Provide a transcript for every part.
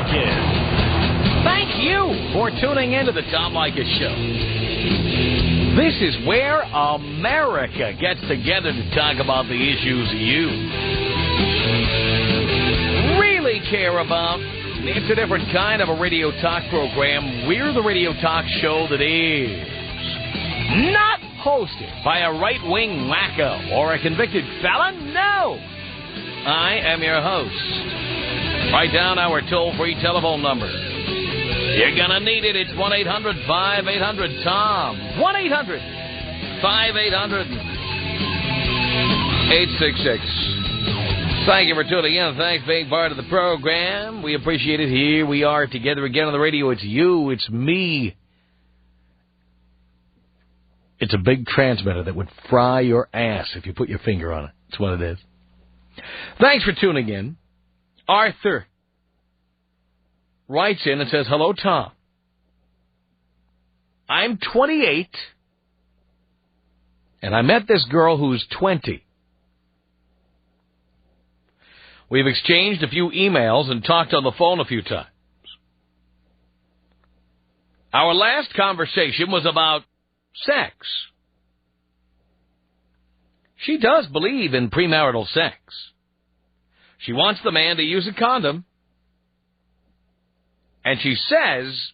Leykis. Thank you for tuning into the Tom Leykis Show. This is where America gets together to talk about the issues you really care about. It's a different kind of a radio talk program. We're the radio talk show that is not hosted by a right-wing wacko or a convicted felon. No! I am your host. Write down our toll-free telephone number. You're going to need it. It's 1-800-5800-TOM. 1-800-5800-866. Thank you for tuning in. Thanks for being part of the program. We appreciate it. Here we are together again on the radio. It's you. It's me. It's a big transmitter that would fry your ass if you put your finger on it. That's what it is. Thanks for tuning in. Arthur writes in and says, "Hello, Tom. I'm 28, and I met this girl who's 20. We've exchanged a few emails and talked on the phone a few times. Our last conversation was about sex. She does believe in premarital sex. She wants the man to use a condom, and she says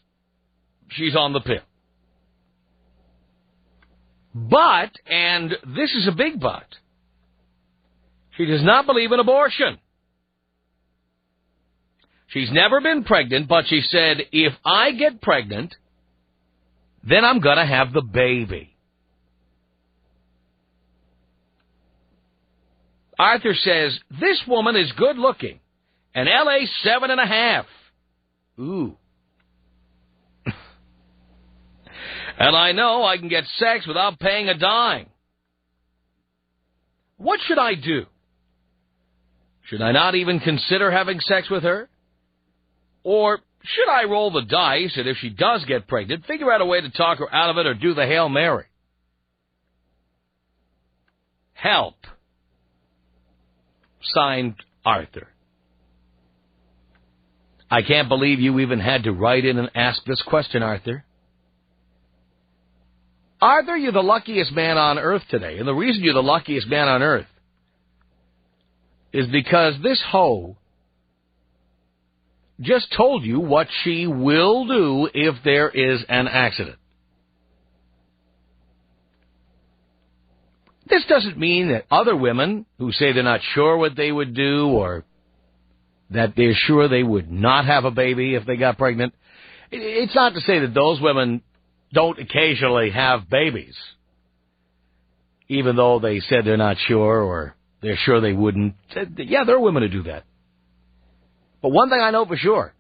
she's on the pill. But, and this is a big but, she does not believe in abortion. She's never been pregnant, but she said, if I get pregnant, then I'm going to have the baby." Arthur says, "This woman is good looking, and LA 7.5. Ooh. And I know I can get sex without paying a dime. What should I do? Should I not even consider having sex with her? Or should I roll the dice, and if she does get pregnant, figure out a way to talk her out of it or do the Hail Mary? Help." Signed, Arthur. I can't believe you even had to write in and ask this question, Arthur. Arthur, you're the luckiest man on earth today. And the reason you're the luckiest man on earth is because this hoe just told you what she will do if there is an accident. This doesn't mean that other women who say they're not sure what they would do or that they're sure they would not have a baby if they got pregnant, it's not to say that those women don't occasionally have babies, even though they said they're not sure or they're sure they wouldn't. Yeah, there are women who do that. But one thing I know for sure,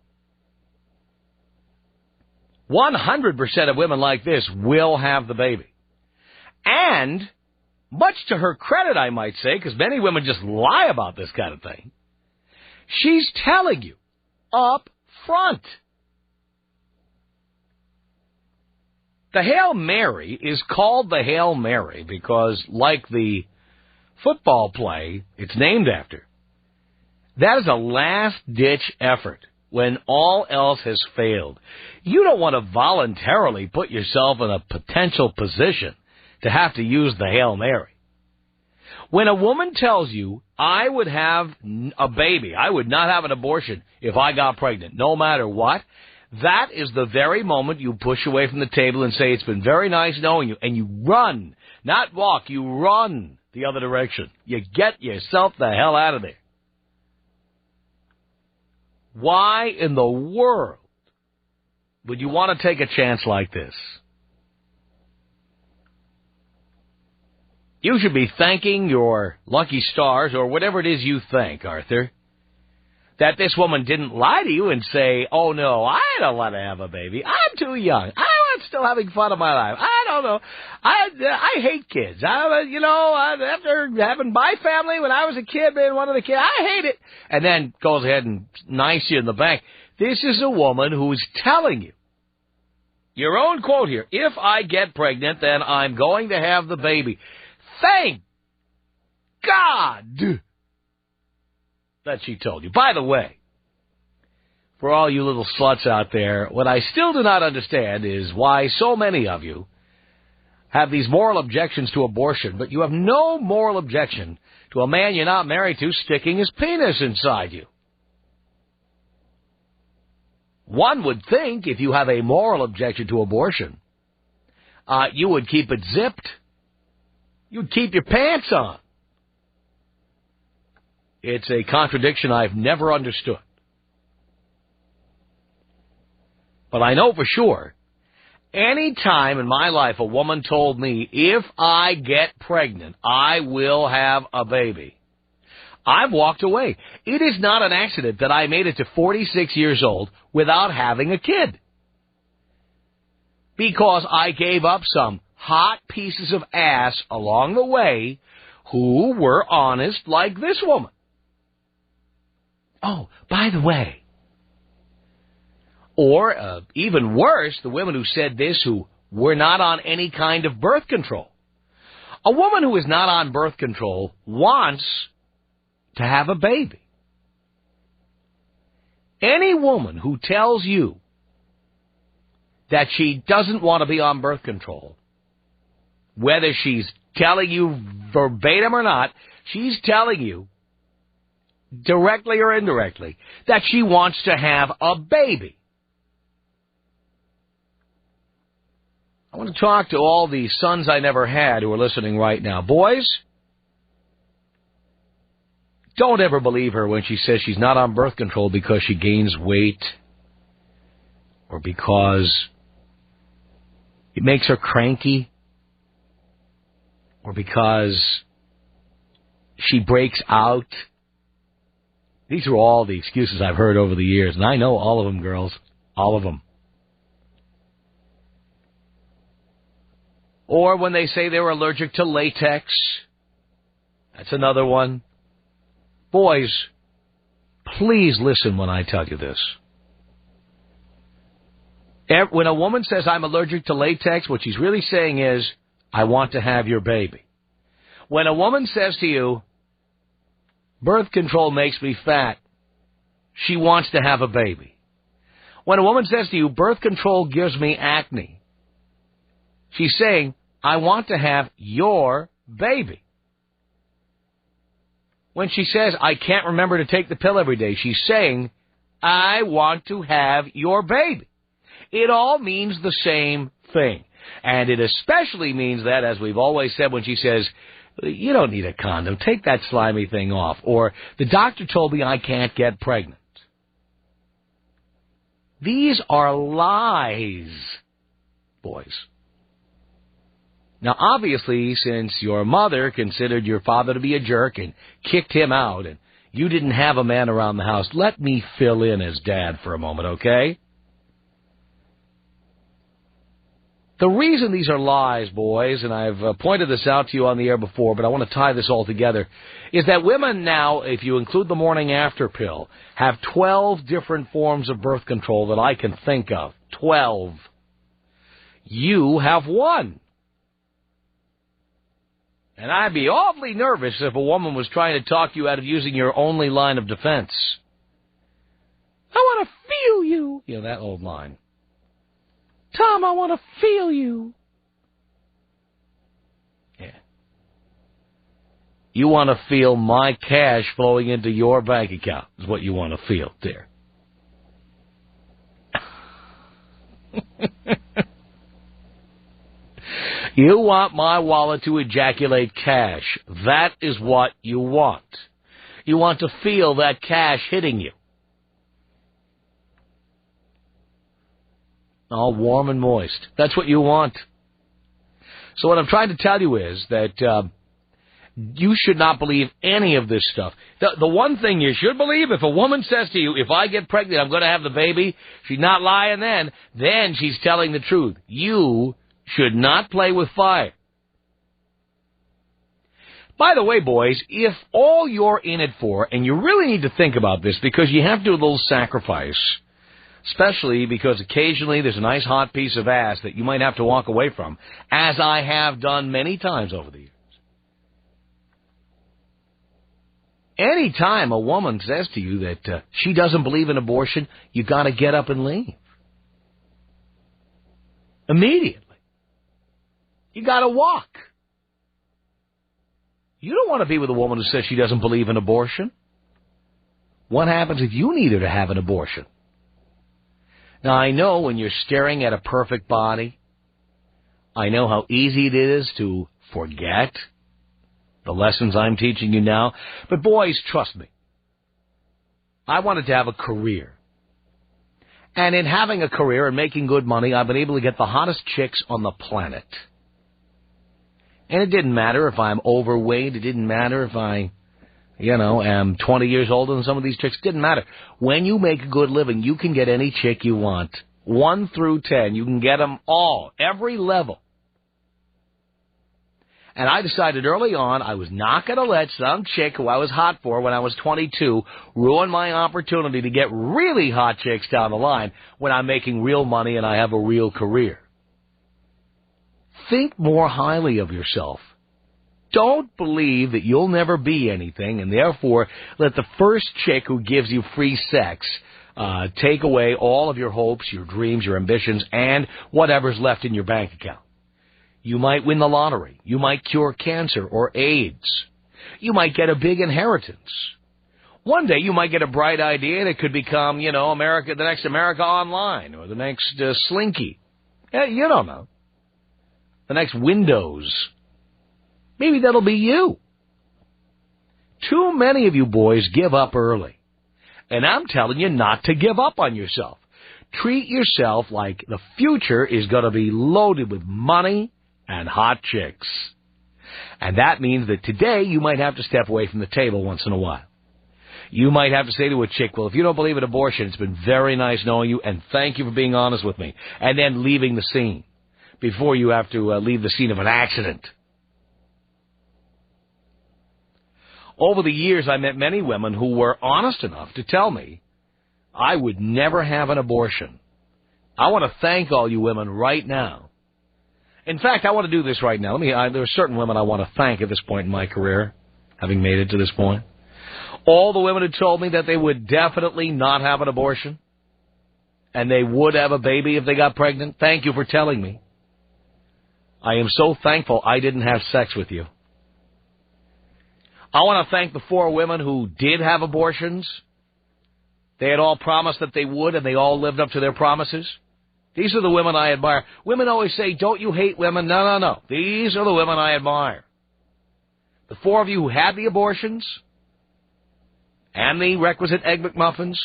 100% of women like this will have the baby. And much to her credit, I might say, because many women just lie about this kind of thing, she's telling you up front. The Hail Mary is called the Hail Mary because, like the football play it's named after, that is a last-ditch effort when all else has failed. You don't want to voluntarily put yourself in a potential position to have to use the Hail Mary. When a woman tells you, I would have a baby, I would not have an abortion if I got pregnant, no matter what, that is the very moment you push away from the table and say, it's been very nice knowing you, and you run, not walk, you run the other direction. You get yourself the hell out of there. Why in the world would you want to take a chance like this? You should be thanking your lucky stars, or whatever it is you think, Arthur, that this woman didn't lie to you and say, oh, no, I don't want to have a baby. I'm too young. I'm still having fun in my life. I don't know. I hate kids. After having my family when I was a kid, being one of the kids, I hate it. And then goes ahead and knives you in the back. This is a woman who's telling you, your own quote here, if I get pregnant, then I'm going to have the baby. Thank God that she told you. By the way, for all you little sluts out there, what I still do not understand is why so many of you have these moral objections to abortion, but you have no moral objection to a man you're not married to sticking his penis inside you. One would think if you have a moral objection to abortion, you would keep it zipped. You'd keep your pants on. It's a contradiction I've never understood. But I know for sure, any time in my life a woman told me, if I get pregnant, I will have a baby, I've walked away. It is not an accident that I made it to 46 years old without having a kid. Because I gave up some hot pieces of ass along the way who were honest like this woman. Oh, by the way. Or, even worse, the women who said this who were not on any kind of birth control. A woman who is not on birth control wants to have a baby. Any woman who tells you that she doesn't want to be on birth control, whether she's telling you verbatim or not, she's telling you, directly or indirectly, that she wants to have a baby. I want to talk to all the sons I never had who are listening right now. Boys, don't ever believe her when she says she's not on birth control because she gains weight or because it makes her cranky or because she breaks out. These are all the excuses I've heard over the years, and I know all of them, girls, all of them. Or when they say they're allergic to latex, that's another one. Boys, please listen when I tell you this. When a woman says, I'm allergic to latex, what she's really saying is, I want to have your baby. When a woman says to you, birth control makes me fat, she wants to have a baby. When a woman says to you, birth control gives me acne, she's saying, I want to have your baby. When she says, I can't remember to take the pill every day, she's saying, I want to have your baby. It all means the same thing. And it especially means that, as we've always said, when she says, you don't need a condom, take that slimy thing off. Or, the doctor told me I can't get pregnant. These are lies, boys. Now, obviously, since your mother considered your father to be a jerk and kicked him out, and you didn't have a man around the house, let me fill in as dad for a moment, okay? The reason these are lies, boys, and I've pointed this out to you on the air before, but I want to tie this all together, is that women now, if you include the morning after pill, have 12 different forms of birth control that I can think of. 12. You have one. And I'd be awfully nervous if a woman was trying to talk you out of using your only line of defense. I want to feel you. You know, that old line. Tom, I want to feel you. Yeah. You want to feel my cash flowing into your bank account is what you want to feel there. You want my wallet to ejaculate cash. That is what you want. You want to feel that cash hitting you. All warm and moist. That's what you want. So what I'm trying to tell you is that you should not believe any of this stuff. The one thing you should believe, if a woman says to you, if I get pregnant, I'm going to have the baby, she's not lying then she's telling the truth. You should not play with fire. By the way, boys, if all you're in it for, and you really need to think about this because you have to do a little sacrifice, especially because occasionally there's a nice hot piece of ass that you might have to walk away from, as I have done many times over the years. Any time a woman says to you that she doesn't believe in abortion, you got to get up and leave. Immediately. You got to walk. You don't want to be with a woman who says she doesn't believe in abortion. What happens if you need her to have an abortion? Now, I know when you're staring at a perfect body, I know how easy it is to forget the lessons I'm teaching you now. But boys, trust me. I wanted to have a career. And in having a career and making good money, I've been able to get the hottest chicks on the planet. And it didn't matter if I'm overweight. It didn't matter if I, am 20 years older than some of these chicks. It didn't matter. When you make a good living, you can get any chick you want. 1 through 10. You can get them all. Every level. And I decided early on I was not going to let some chick who I was hot for when I was 22 ruin my opportunity to get really hot chicks down the line when I'm making real money and I have a real career. Think more highly of yourself. Don't believe that you'll never be anything, and therefore let the first chick who gives you free sex take away all of your hopes, your dreams, your ambitions, and whatever's left in your bank account. You might win the lottery. You might cure cancer or AIDS. You might get a big inheritance. One day you might get a bright idea that could become, the next America Online or the next Slinky. Yeah, you don't know. The next Windows. Maybe that'll be you. Too many of you boys give up early. And I'm telling you not to give up on yourself. Treat yourself like the future is going to be loaded with money and hot chicks. And that means that today you might have to step away from the table once in a while. You might have to say to a chick, well, if you don't believe in abortion, it's been very nice knowing you, and thank you for being honest with me. And then leaving the scene before you have to leave the scene of an accident. Over the years, I met many women who were honest enough to tell me I would never have an abortion. I want to thank all you women right now. In fact, I want to do this right now. There are certain women I want to thank at this point in my career, having made it to this point. All the women who told me that they would definitely not have an abortion, and they would have a baby if they got pregnant. Thank you for telling me. I am so thankful I didn't have sex with you. I want to thank the 4 women who did have abortions. They had all promised that they would, and they all lived up to their promises. These are the women I admire. Women always say, don't you hate women? No. These are the women I admire. The 4 of you who had the abortions and the requisite Egg McMuffins,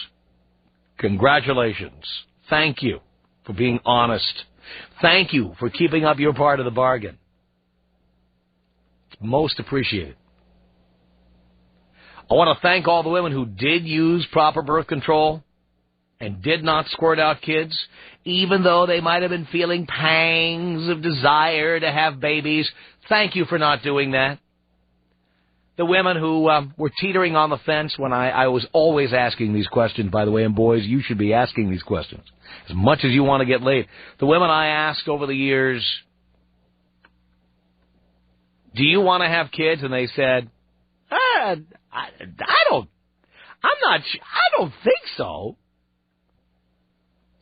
congratulations. Thank you for being honest. Thank you for keeping up your part of the bargain. It's most appreciated. I want to thank all the women who did use proper birth control and did not squirt out kids, even though they might have been feeling pangs of desire to have babies. Thank you for not doing that. The women who were teetering on the fence when I was always asking these questions, by the way, and boys, you should be asking these questions as much as you want to get laid. The women I asked over the years, do you want to have kids? And they said, I don't think so.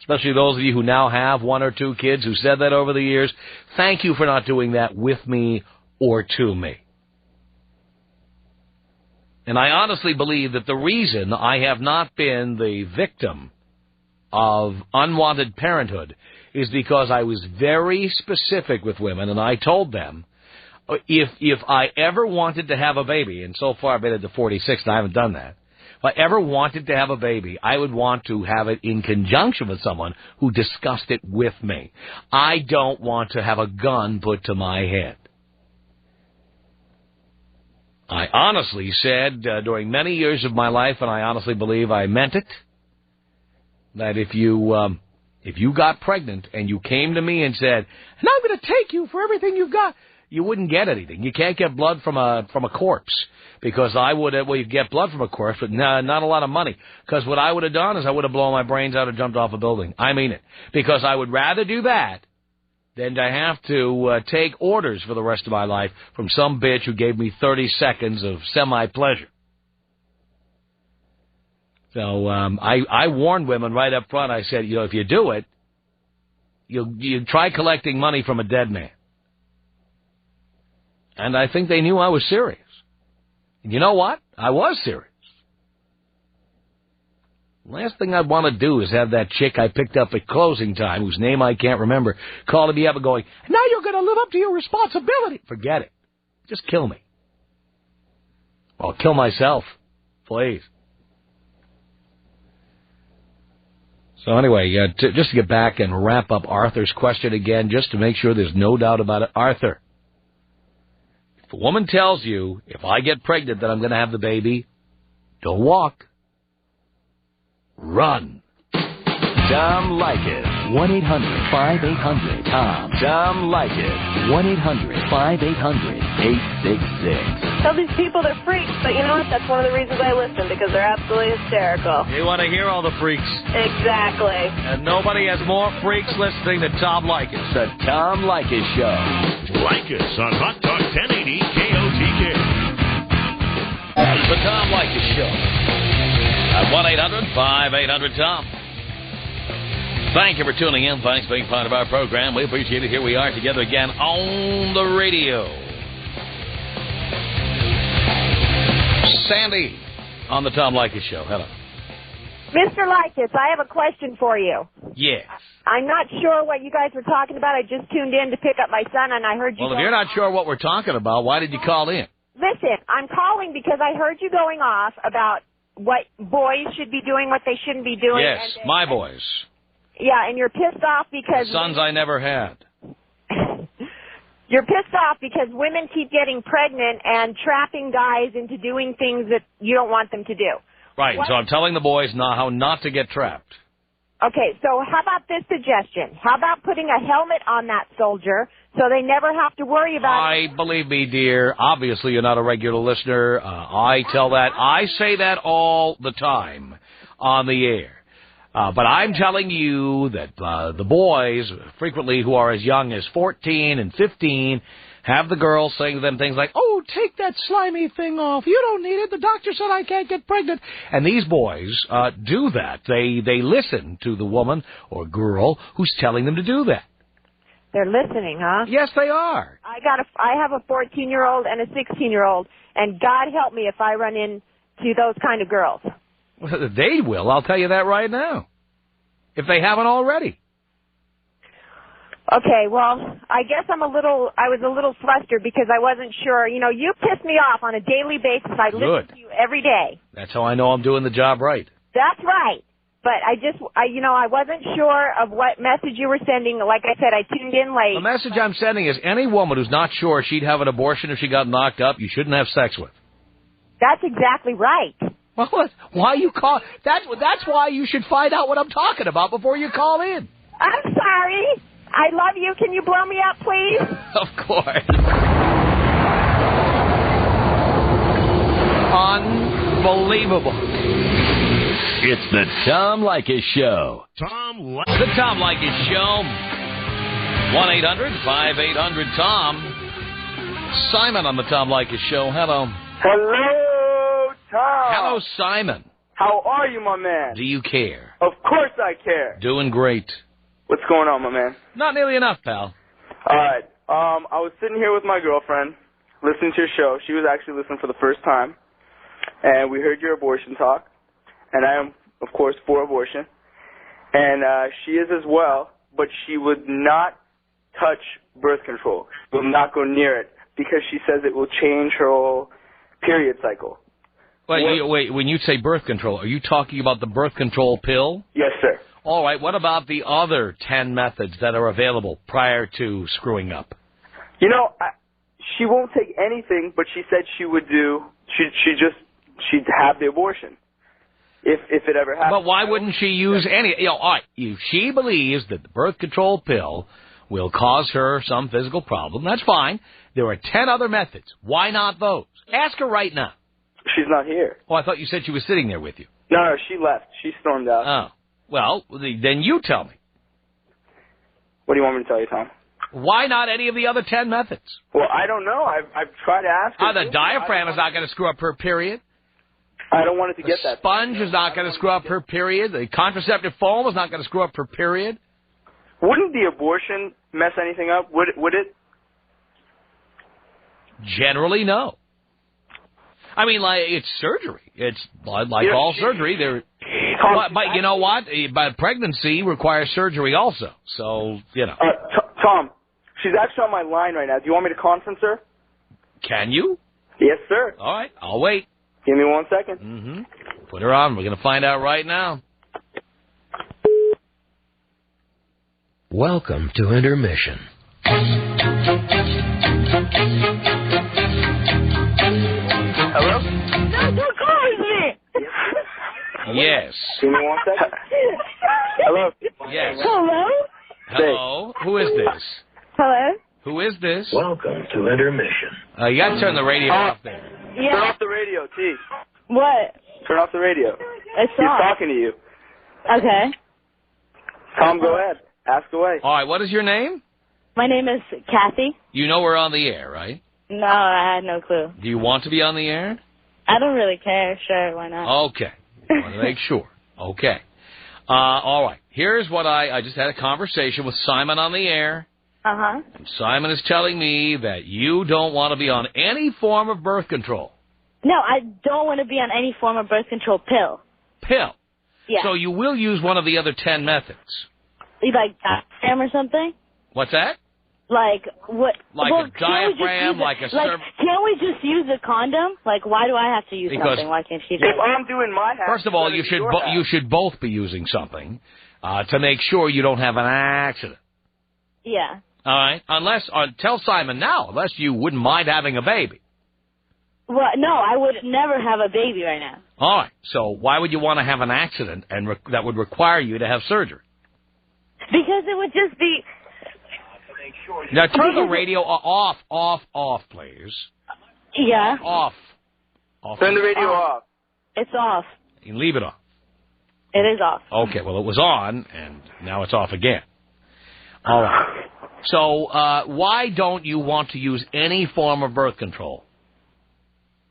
Especially those of you who now have 1 or 2 kids who said that over the years. Thank you for not doing that with me or to me. And I honestly believe that the reason I have not been the victim of unwanted parenthood is because I was very specific with women, and I told them, if I ever wanted to have a baby, and so far I've been at the 46 and I haven't done that, if I ever wanted to have a baby, I would want to have it in conjunction with someone who discussed it with me. I don't want to have a gun put to my head. I honestly said during many years of my life, and I honestly believe I meant it, that if you got pregnant and you came to me and said, and I'm going to take you for everything you've got, you wouldn't get anything. You can't get blood from a corpse, because I would have, well, you get blood from a corpse, but not a lot of money. Because what I would have done is I would have blown my brains out or jumped off a building. I mean it. Because I would rather do that than to have to take orders for the rest of my life from some bitch who gave me 30 seconds of semi-pleasure. So I warned women right up front. I said, if you do it, you try collecting money from a dead man. And I think they knew I was serious. And you know what? I was serious. Last thing I'd want to do is have that chick I picked up at closing time, whose name I can't remember, calling me up and going, now you're going to live up to your responsibility. Forget it. Just kill me. I'll kill myself. Please. So anyway, just to get back and wrap up Arthur's question again, just to make sure there's no doubt about it. Arthur, if a woman tells you, if I get pregnant, that I'm going to have the baby, don't walk. Run. Tom Leykis. 1-800-5800-TOM. Tom Leykis. 1-800-5800-866. Tell these people they're freaks, but you know what? That's one of the reasons I listen, because they're absolutely hysterical. You want to hear all the freaks. Exactly. And nobody has more freaks listening than Tom Leykis. The Tom Leykis Show. Leykis on Hot Talk 1080 KOTK. The Tom Leykis Show. At 1-800-5800-TOM. Thank you for tuning in. Thanks for being part of our program. We appreciate it. Here we are together again on the radio. Sandy on the Tom Leykis Show. Hello. Mr. Leykis, I have a question for you. Yes. I'm not sure what you guys were talking about. I just tuned in to pick up my son, and I heard you. Well, if you're not sure what we're talking about, why did you call in? Listen, I'm calling because I heard you going off about what boys should be doing, what they shouldn't be doing. Yes, my boys. Yeah, and you're pissed off because... The sons I never had. You're pissed off because women keep getting pregnant and trapping guys into doing things that you don't want them to do. Right, what? So I'm telling the boys now how not to get trapped. Okay, so how about this suggestion? How about putting a helmet on that soldier so they never have to worry about it? Believe me, dear, obviously you're not a regular listener. I say that all the time on the air. But I'm telling you that the boys, frequently who are as young as 14 and 15, have the girls saying to them things like, oh, take that slimy thing off. You don't need it. The doctor said I can't get pregnant. And these boys do that. They listen to the woman or girl who's telling them to do that. They're listening, huh? Yes, they are. I have a 14-year-old and a 16-year-old, and God help me if I run into those kind of girls. Well, they will. I'll tell you that right now. If they haven't already. Okay, well, I guess I was a little flustered because I wasn't sure. You know, you piss me off on a daily basis. I listen to you every day. That's how I know I'm doing the job right. That's right. But I wasn't sure of what message you were sending. Like I said, I tuned in late. The message I'm sending is any woman who's not sure she'd have an abortion if she got knocked up, you shouldn't have sex with. That's exactly right. Well, why you call? That's why you should find out what I'm talking about before you call in. I'm sorry. I love you. Can you blow me up, please? Of course. Unbelievable. It's the Tom Leykis Show. The Tom Leykis Show. 1-800-5800-TOM. Simon on the Tom Leykis Show. Hello. Hello, Tom. Hello, Simon. How are you, my man? Do you care? Of course I care. Doing great. What's going on, my man? Not nearly enough, pal. All right. I was sitting here with my girlfriend, listening to your show. She was actually listening for the first time, and we heard your abortion talk. And I am, of course, for abortion. And she is as well, but she would not touch birth control. She will not go near it because she says it will change her whole period cycle. Wait, when you say birth control, are you talking about the birth control pill? Yes, sir. All right, what about the other 10 methods that are available prior to screwing up? You know, she won't take anything, but she said she would do, she'd have the abortion. If it ever happened. But why wouldn't she use any? All right, if she believes that the birth control pill will cause her some physical problem, that's fine. There are 10 other methods. Why not those? Ask her right now. She's not here. Oh, I thought you said she was sitting there with you. No, she left. She stormed out. Oh. Well, then you tell me. What do you want me to tell you, Tom? Why not any of the other 10 methods? Well, I don't know. I've tried to ask her. The diaphragm is not going to screw up her period. I don't want it to The get that. sponge is not going to screw up her period. The contraceptive foam is not going to screw up her period. Wouldn't the abortion mess anything up? Would it? Generally, no. I mean, like, it's surgery. It's like all surgery. But you know what? But pregnancy requires surgery also. So, you know. Tom, she's actually on my line right now. Do you want me to conference her? Can you? Yes, sir. All right. I'll wait. Give me 1 second. Mm-hmm. Put her on. We're going to find out right now. Welcome to intermission. Hello? No, don't call me. Yes. Give me 1 second. Hello? Yes. Hello? Hello? Who is this? Hello? Who is this? Welcome to intermission. You got to turn the radio off there. Turn Yeah. off the radio, T. What? Turn off the radio. It's He's off. talking to you. Okay. Tom, go ahead. Ask away. All right. What is your name? My name is Kathy. You know we're on the air, right? No, I had no clue. Do you want to be on the air? I don't really care. Sure, why not? Okay. I want to make sure. Okay. All right. Here's what I just had a conversation with Simon on the air. Uh-huh. And Simon is telling me that you don't want to be on any form of birth control. No, I don't want to be on any form of birth control pill. Pill. Yeah. So you will use one of the other 10 methods. Like diaphragm or something? What's that? Like what? Like well, a diaphragm, like a can't we just use a condom? Like, why do I have to use Because something? Why can't she do If it? I'm doing my half, First of all, you should both be using something to make sure you don't have an accident. Yeah. All right? Tell Simon now, unless you wouldn't mind having a baby. Well, no, I would never have a baby right now. All right. So why would you want to have an accident and that would require you to have surgery? Because it would just be... Now turn the radio off, please. Yeah. Off. Turn the radio off. It's off. You can leave it on. It is off. Okay, well, it was on, and now it's off again. All right. So why don't you want to use any form of birth control?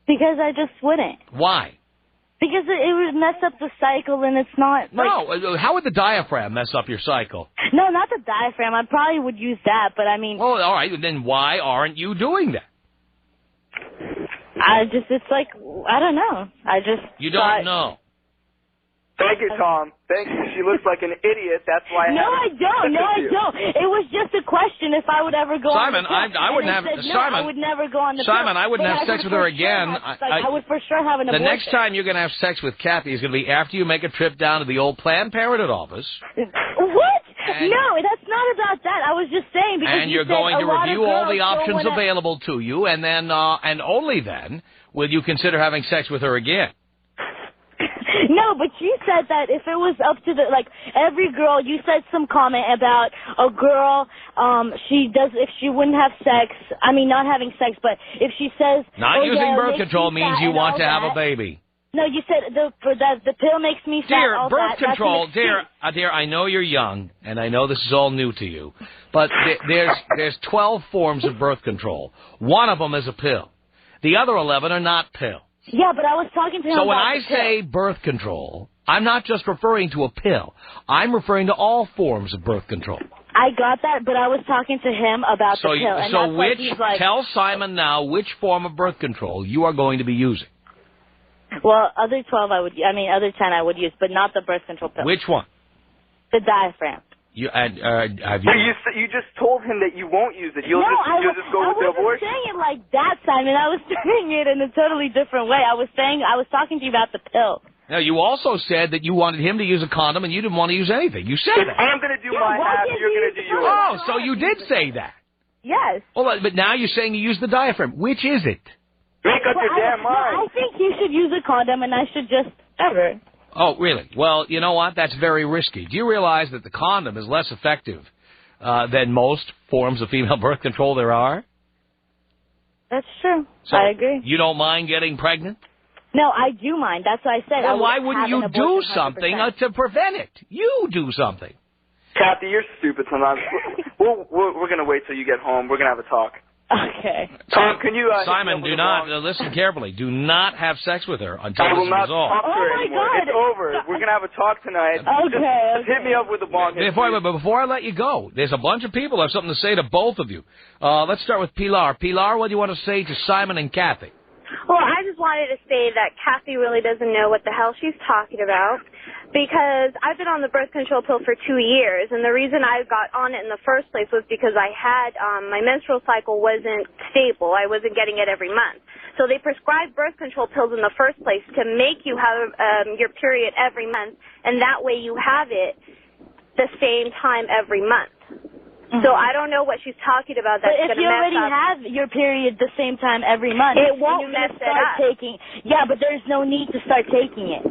Because I just wouldn't. Why? Because it would mess up the cycle, and it's not... No, how would the diaphragm mess up your cycle? No, not the diaphragm. I probably would use that, but I mean... Well, all right, then why aren't you doing that? It's like, I don't know. You don't know. Thank you, Tom. Thank you. She looks like an idiot. That's why I No, I don't. No, I don't. It was just a question if I would ever go Simon, on the pill. I wouldn't have... Said, no, Simon, I would never go on the Simon, pill. I wouldn't But have sex with her again. I would for sure have an The abortion. next time you're going to have sex with Kathy is going to be after you make a trip down to the old Planned Parenthood office. What? No, that's not about that. I was just saying because And you you're said going to a lot of review all girls the don't options wanna... available to you, and then, and only then, will you consider having sex with her again. No, but you said that if it was up to every girl, you said some comment about a girl, if she wouldn't have sex, not having sex, but if she says... Not using birth control means you want to have a baby. No, you said the pill makes me fat. Dear, all birth that. control, dear, I know you're young, and I know this is all new to you, but there's 12 forms of birth control. One of them is a pill. The other 11 are not pills. Yeah, but I was talking to him So about when I the pill. say birth control, I'm not just referring to a pill. I'm referring to all forms of birth control. I got that, but I was talking to him about the pill. And that's why he's like, tell Simon now which form of birth control you are going to be using. Well, other 10 I would use, but not the birth control pill. Which one? The diaphragm. You just told him that you won't use it. You'll just go with the abortion. I wasn't saying it like that, Simon. I was saying it in a totally different way. I was talking to you about the pill. Now, you also said that you wanted him to use a condom and you didn't want to use anything. You said that. I'm going to do my half, you're going to do yours. Oh, so you did say that. Yes. Well, but now you're saying you use the diaphragm. Which is it? Make up your damn mind. I think you should use a condom, and I should just ever. Oh, really? Well, you know what? That's very risky. Do you realize that the condom is less effective than most forms of female birth control there are? That's true. So I agree. You don't mind getting pregnant? No, I do mind. That's what I said. Well, why wouldn't you do something to prevent it? You do something. Kathy, you're stupid sometimes. We're going to wait till you get home. We're going to have a talk. Okay. Tom, can you... Simon, do not, listen carefully, do not have sex with her until I will this is not resolved. talk to her anymore. God. It's over. We're going to have a talk tonight. Okay. Just hit me up with the bong hit. Before I let you go, there's a bunch of people who have something to say to both of you. Let's start with Pilar. Pilar, what do you want to say to Simon and Kathy? Well, I just wanted to say that Kathy really doesn't know what the hell she's talking about, because I've been on the birth control pill for 2 years, and the reason I got on it in the first place was because I had my menstrual cycle wasn't stable. I wasn't getting it every month. So they prescribed birth control pills in the first place to make you have your period every month, and that way you have it the same time every month. So I don't know what she's talking about. That's but if you already have your period the same time every month, it won't mess it up. Yeah, but there's no need to start taking it.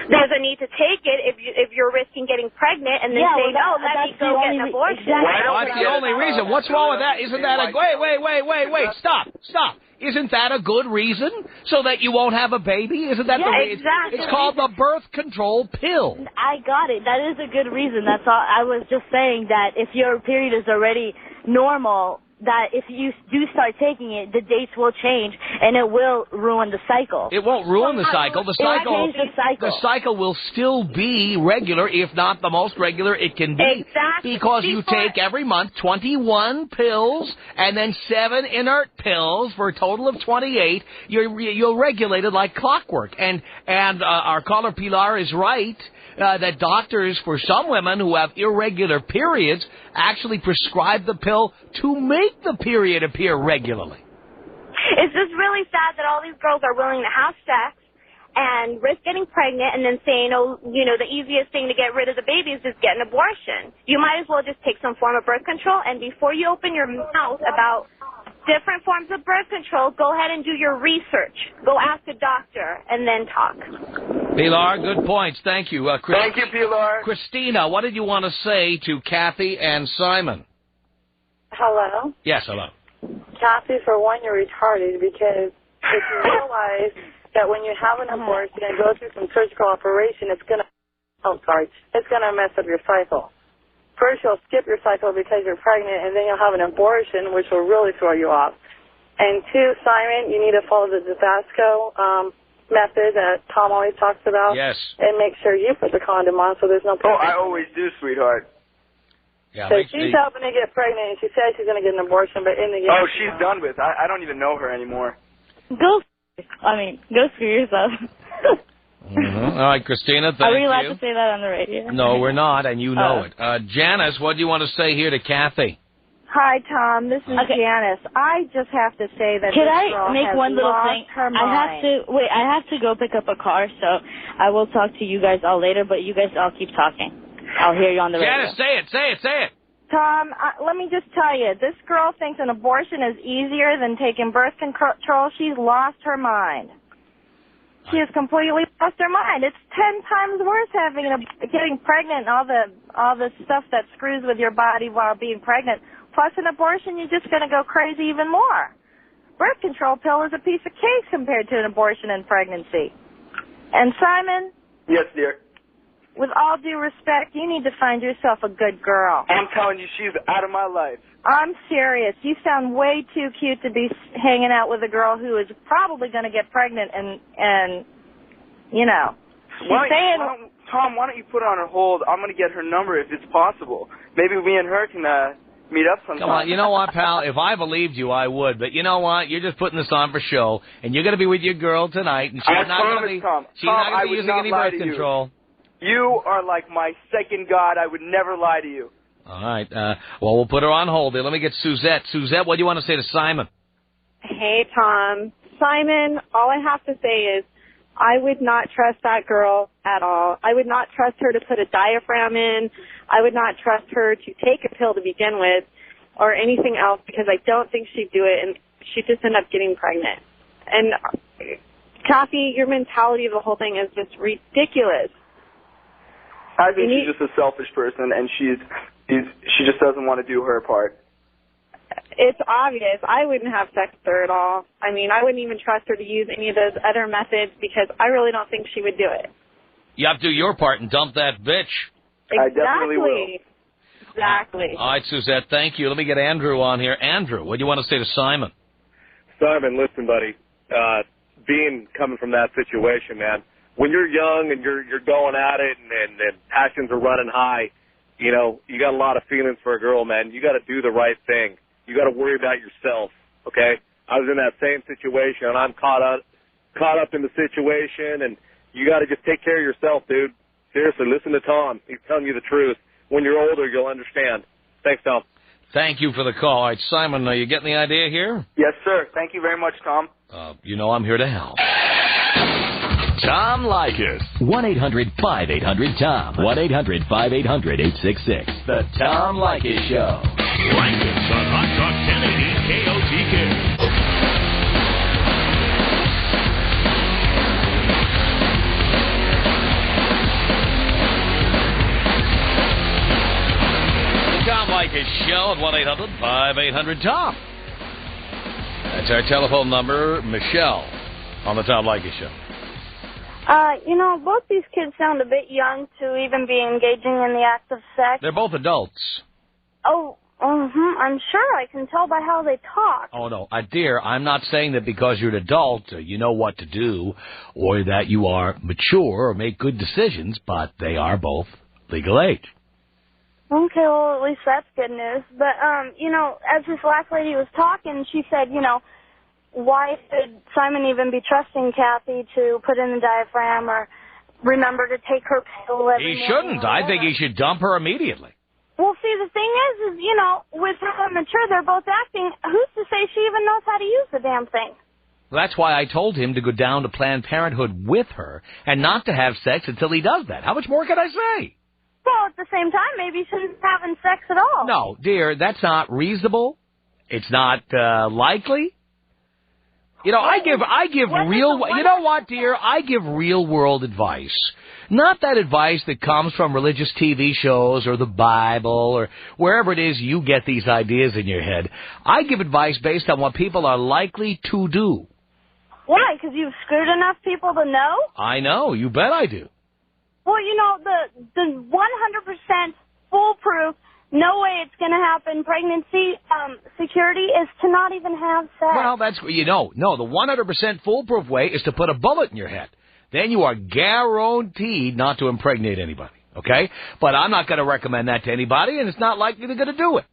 There's a need to take it if you're risking getting pregnant and then saying, let me go get an abortion. That's the only reason. What's wrong with that? Isn't that a... Wait. Stop. Isn't that a good reason? So that you won't have a baby? Isn't that the reason? Exactly. It's called the birth control pill. I got it. That is a good reason. That's all. I was just saying that if your period is already normal, that if you do start taking it, the dates will change, and it will ruin the cycle. It won't ruin the cycle. The cycle will still be regular, if not the most regular it can be. Exactly. Because you take every month 21 pills and then 7 inert pills for a total of 28. You're regulated like clockwork. And our caller Pilar is right. That doctors, for some women who have irregular periods, actually prescribe the pill to make the period appear regularly. It's just really sad that all these girls are willing to have sex and risk getting pregnant and then saying, the easiest thing to get rid of the baby is just get an abortion. You might as well just take some form of birth control, and before you open your mouth about different forms of birth control, go ahead and do your research. Go ask a doctor and then talk. Pilar, good points. Thank you. Thank you, Pilar. Christina, what did you want to say to Kathy and Simon? Hello? Yes, hello. Kathy, for one, you're retarded, because if you realize that when you have an abortion and go through some surgical operation, it's going to mess up your cycle. First, you'll skip your cycle because you're pregnant, and then you'll have an abortion, which will really throw you off. And 2, Simon, you need to follow the Tabasco method that Tom always talks about. Yes. And make sure you put the condom on so there's no problem. Oh, I always do, sweetheart. Yeah, so she's helping to get pregnant, and she says she's going to get an abortion, but in the end... Oh, she's done with. I don't even know her anymore. Go screw yourself. All right, Christina, thank you. Are we allowed to say that on the radio? No, we're not, and you know it. Janice, what do you want to say here to Kathy? Hi, Tom. This is Janice. I just have to say that Can this I girl make has one little lost thing? her mind. I have to go pick up a car, so I will talk to you guys all later, but you guys all keep talking. I'll hear you on the radio. Janice, say it. Tom, let me just tell you, this girl thinks an abortion is easier than taking birth control. She's lost her mind. She has completely lost her mind. It's 10 times worse getting pregnant and all the stuff that screws with your body while being pregnant. Plus an abortion, you're just going to go crazy even more. Birth control pill is a piece of cake compared to an abortion and pregnancy. And Simon? Yes, dear. With all due respect, you need to find yourself a good girl. I'm telling you, she's out of my life. I'm serious. You sound way too cute to be hanging out with a girl who is probably going to get pregnant and you know. Tom, why don't you put her on hold? I'm going to get her number if it's possible. Maybe me and her can meet up sometime. Come on, you know what, pal? If I believed you, I would. But you know what? You're just putting this on for show, and you're going to be with your girl tonight, and she's not going to be using any birth control. You are like my second god. I would never lie to you. All right. Well, we'll put her on hold there. Let me get Suzette. Suzette, what do you want to say to Simon? Hey, Tom. Simon, all I have to say is I would not trust that girl at all. I would not trust her to put a diaphragm in. I would not trust her to take a pill to begin with or anything else, because I don't think she'd do it, and she'd just end up getting pregnant. And, Kathy, your mentality of the whole thing is just ridiculous. I think she's just a selfish person, and she just doesn't want to do her part. It's obvious. I wouldn't have sex with her at all. I mean, I wouldn't even trust her to use any of those other methods, because I really don't think she would do it. You have to do your part and dump that bitch. Exactly. I definitely will. Exactly. All right, Suzette, thank you. Let me get Andrew on here. Andrew, what do you want to say to Simon? Simon, listen, buddy. Coming from that situation, man, when you're young and you're going at it and passions are running high, you know, you got a lot of feelings for a girl, man. You got to do the right thing. You got to worry about yourself, okay? I was in that same situation, and I'm caught up in the situation, and you got to just take care of yourself, dude. Seriously, listen to Tom. He's telling you the truth. When you're older, you'll understand. Thanks, Tom. Thank you for the call. All right, Simon, are you getting the idea here? Yes, sir. Thank you very much, Tom. You know I'm here to help. Tom Leykis. 1-800-5800-TOM. 1-800-5800-866. The Tom Leykis Show. Leykis on Hot Talk 1080 KOTK. Tom Leykis Show at 1-800-5800-TOM. That's our telephone number. Michelle on the Tom Leykis Show. You know, both these kids sound a bit young to even be engaging in the act of sex. They're both adults. Oh, I'm sure. I can tell by how they talk. Oh, no. Dear, I'm not saying that because you're an adult, you know what to do, or that you are mature or make good decisions, but they are both legal age. Okay, well, at least that's good news. But, you know, as this last lady was talking, she said, you know, why should Simon even be trusting Kathy to put in the diaphragm or remember to take her pill every He shouldn't. I think he should dump her immediately. Well, see, the thing is, you know, with how mature they're both acting, who's to say she even knows how to use the damn thing? That's why I told him to go down to Planned Parenthood with her and not to have sex until he does that. How much more can I say? Well, at the same time, maybe he shouldn't be having sex at all. No, dear, that's not reasonable. It's not likely. You know, I give real, you know what, dear? I give real world advice. Not that advice that comes from religious TV shows or the Bible or wherever it is you get these ideas in your head. I give advice based on what people are likely to do. Why? Because you've screwed enough people to know? I know. You bet I do. Well, you know, the 100% foolproof, no way it's going to happen pregnancy security is to not even have sex. Well, that's, you know, no, the 100% foolproof way is to put a bullet in your head. Then you are guaranteed not to impregnate anybody, okay? But I'm not going to recommend that to anybody, and it's not likely they're going to do it.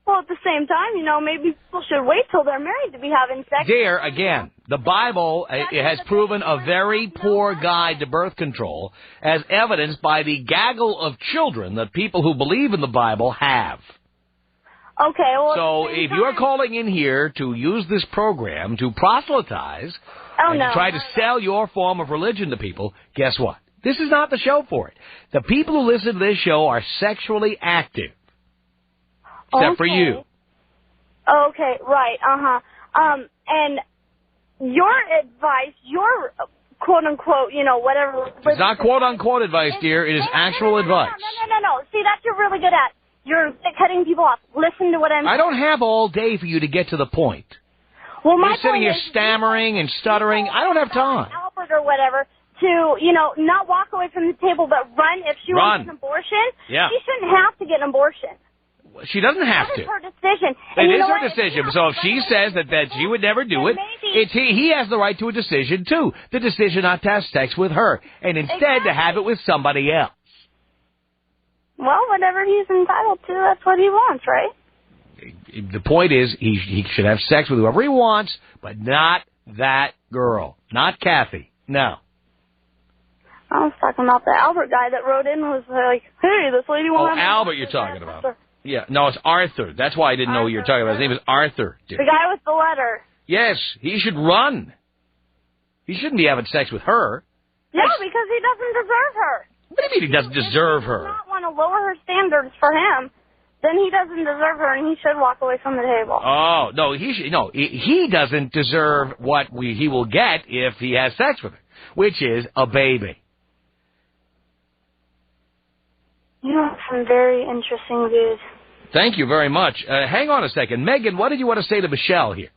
Well, at the same time, you know, maybe people should wait till they're married to be having sex. Dear, again, the Bible has proven a very poor guide to birth control, as evidenced by the gaggle of children that people who believe in the Bible have. Okay, well... So if you're calling in here to use this program to proselytize and to try to sell your form of religion to people, guess what? This is not the show for it. The people who listen to this show are sexually active. Except for you. Okay, right, and your advice, your quote-unquote, you know, whatever... It's not quote-unquote advice, dear. It is actual advice. No. See, that's you're really good at. You're cutting people off. Listen to what I'm saying. I don't have all day for you to get to the point. Well, you're sitting here stammering and stuttering. I don't have time. Albert or whatever to, you know, not walk away from the table, but run. If she wants an abortion, she shouldn't have to get an abortion. She doesn't have to. That is her decision. It is her decision. So if she says that she would never do it, he has the right to a decision, too. The decision not to have sex with her, and instead to have it with somebody else. Well, whatever he's entitled to, that's what he wants, right? The point is, he should have sex with whoever he wants, but not that girl. Not Kathy. No. I was talking about the Albert guy that wrote in was like, hey, this lady won't have... Albert you're talking about. Yeah, no, it's Arthur. That's why I didn't know what you were talking about. His name is Arthur. The guy with the letter. Yes, he should run. He shouldn't be having sex with her. Yeah, because he doesn't deserve her. What do you mean he doesn't deserve her? If he does not want to lower her standards for him, then he doesn't deserve her, and he should walk away from the table. Oh, no, he doesn't deserve what he will get if he has sex with her, which is a baby. You have some very interesting views. Thank you very much. Hang on a second. Megan, what did you want to say to Michelle here?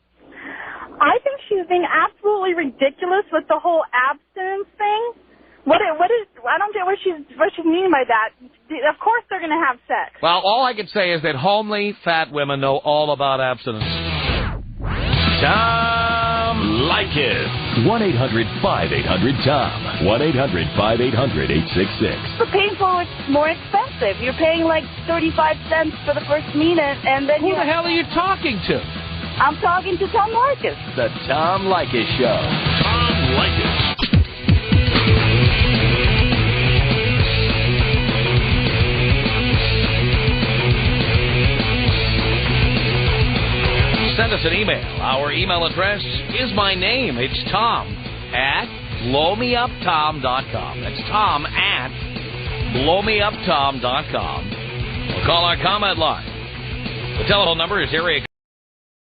I think she's being absolutely ridiculous with the whole abstinence thing. I don't get what she's meaning by that. Of course they're going to have sex. Well, all I can say is that homely, fat women know all about abstinence. Tom Leykis. 1-800-5800-TOM. 1-800-5800-866. The painful, it's more expensive. You're paying like 35 cents for the first minute, and then Who the hell are you talking to? I'm talking to Tom Leykis. The Tom Leykis Show. Tom Leykis. Send us an email. Our email address is my name. It's Tom@blowmeuptom.com. That's Tom@blowmeuptom.com. Or call our comment line. The telephone number is area